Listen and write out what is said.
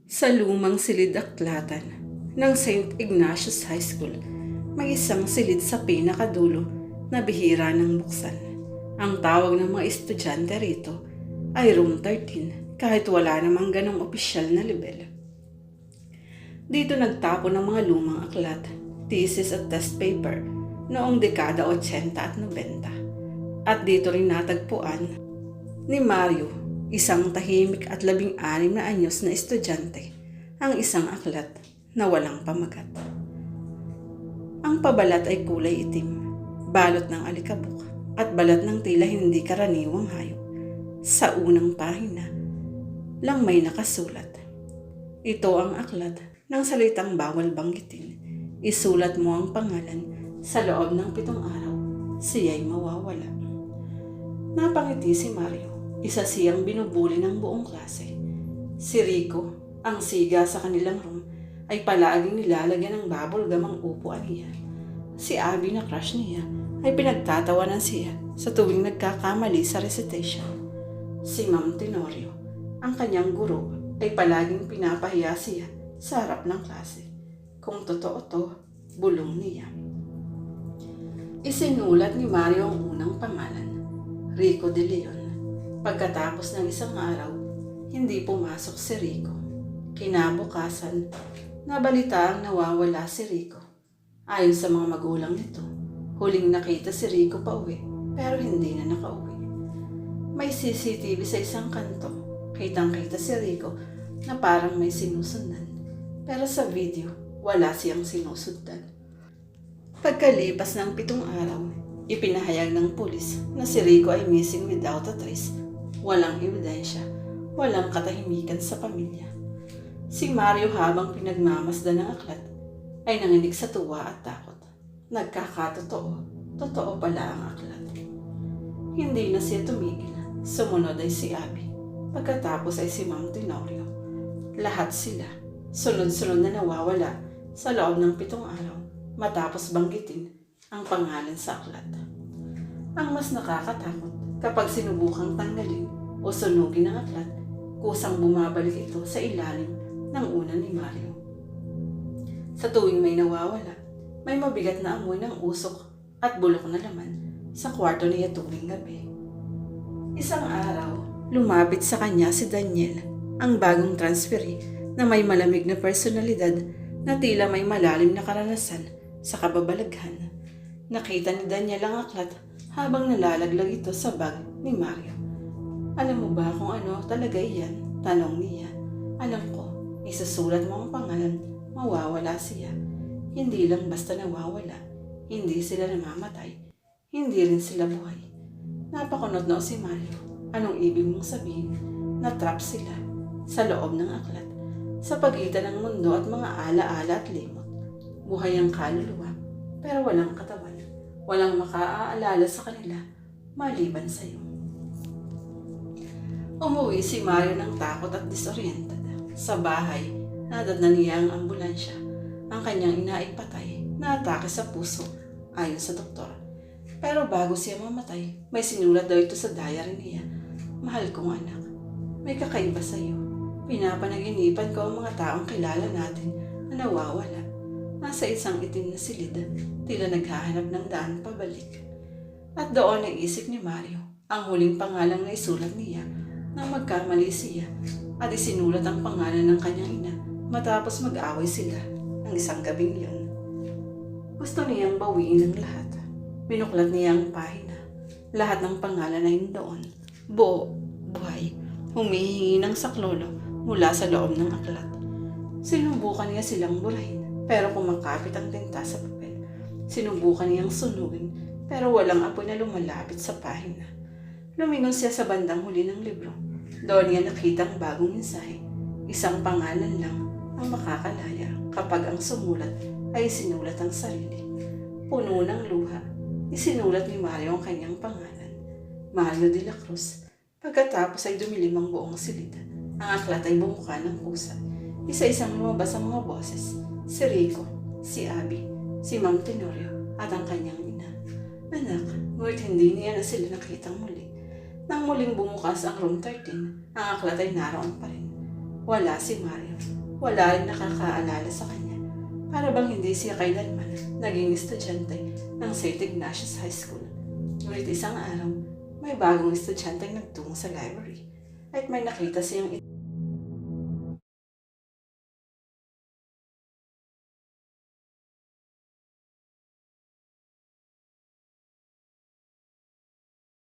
Sa lumang silid-aklatan ng St. Ignatius High School, may isang silid sa pinakadulo na bihira ng buksan. Ang tawag ng mga estudyante rito ay Room 13 kahit wala namang ganong opisyal na lebel. Dito nagtapo ng mga lumang aklat, thesis at test paper noong dekada 80 at 90. At dito rin natagpuan ni Mario, isang tahimik at 16 na anyos na estudyante, ang isang aklat na walang pamagat. Ang pabalat ay kulay itim, balot ng alikabok at balat ng tila hindi karaniwang hayop. Sa unang pahina lang may nakasulat. Ito ang aklat ng salitang bawal banggitin. Isulat mo ang pangalan sa loob ng 7 araw, siya'y mawawala. Napangiti si Mario, isa siyang binubuli ng buong klase. Si Rico, ang siga sa kanilang room, ay palaging nilalagyan ng bubblegum ang upuan niya. Si Abby na crush niya ay pinagtatawanan siya sa tuwing nagkakamali sa recitation. Si Ma'am Tenorio, ang kanyang guro, ay palaging pinapahiya siya sa harap ng klase. Kung totoo to, bulong niya. Isinulat ni Mario ang unang pangalan, Rico de Leon. Pagkatapos ng isang araw, hindi pumasok si Rico. Kinabukasan, nabalita ang nawawala si Rico. Ayon sa mga magulang nito, huling nakita si Rico pauwi pero hindi na nakauwi. May CCTV sa isang kanto. Kitang-kita si Rico na parang may sinusundan. Pero sa video, wala siyang sinusundan. Pagkalipas ng 7 araw, ipinahayag ng pulis na si Rico ay missing without a trace. Walang ebidensya, walang katahimikan sa pamilya. Si Mario habang pinagmamasdan ng aklat ay nanginig sa tuwa at takot. Nagkakatotoo, totoo pala ang aklat. Hindi na siya tumigil. Sumunod ay si Abby. Pagkatapos ay si Ma'am Tenorio. Lahat sila, sunod-sunod na nawawala sa loob ng 7 araw matapos banggitin ang pangalan sa aklat. Ang mas nakakatakot kapag sinubukang tanggalin o sunugin ang aklat, kusang bumabalik ito sa ilalim ng una ni Mario. Sa tuwing may nawawala, may mabigat na amoy ng usok at bulok na laman sa kwarto niya tuwing gabi. Isang araw, lumapit sa kanya si Daniel, ang bagong transferee na may malamig na personalidad na tila may malalim na karanasan sa kababalaghan. Nakita ni Daniel ang aklat habang nalalaglag ito sa bag ni Mario. Alam mo ba kung ano talaga iyan? Tanong niya. Alam ko, isusulat mo ang pangalan, mawawala siya. Hindi lang basta nawawala, hindi sila namamatay, hindi rin sila buhay. Napakunot na si Mario. Anong ibig mong sabihin? Na-trap sila sa loob ng aklat, sa pagitan ng mundo at mga ala-ala at limot. Buhay ang kaluluwa, pero walang katawan. Walang makaaalala sa kanila, maliban sa iyo. Umuwi si Mario ng takot at disoriented. Sa bahay, nadatnan niya ang ambulansya. Ang kanyang ina ay patay, na-atake sa puso, ayon sa doktor. Pero bago siya mamatay, may sinulat daw ito sa diary niya. Mahal kong anak, may kakaiba sa iyo. Pinapanaginipan ko ang mga taong kilala natin na nawawala. Nasa isang itim na silid, tila naghahanap ng daan pabalik. At doon naisip ni Mario ang huling pangalang na isulat niya nang magkamali siya at isinulat ang pangalan ng kanyang ina matapos mag-away sila ng isang gabing yun. Gusto niyang bawiin ang lahat. Binuklat niya ang pahina. Lahat ng pangalan ay doon. Buo, buhay, humihingi ng saklolo mula sa loob ng aklat. Sinubukan niya silang burahin, pero kumakapit ang tinta sa papel. Sinubukan niyang sunugin, pero walang apoy na lumalapit sa pahina. Lumingon siya sa bandang huli ng libro. Doon niya nakita ang bagong mensahe. Isang pangalan lang ang makakalaya kapag ang sumulat ay sinulat ang sarili. Puno ng luha, isinulat ni Mario ang kanyang pangalan, Mario de la Cruz. Pagkatapos ay dumilim ang buong silid. Ang aklat ay bumuka ng kusa. Isa-isang lumabas ang mga boses. Si Rico, si Abby, si Ma'am Tenorio at ang kanyang ina. Anak, ngunit hindi niya na sila nakitang muli. Nang muling bumukas ang room 13, ang aklat ay naroon pa rin. Wala si Mario. Wala rin nakakaalala sa kanya. Para bang hindi siya kailanman naging estudyante ng St. Ignatius High School. Ngunit isang araw, may bagong estudyante nagtungo sa library at may nakita siyang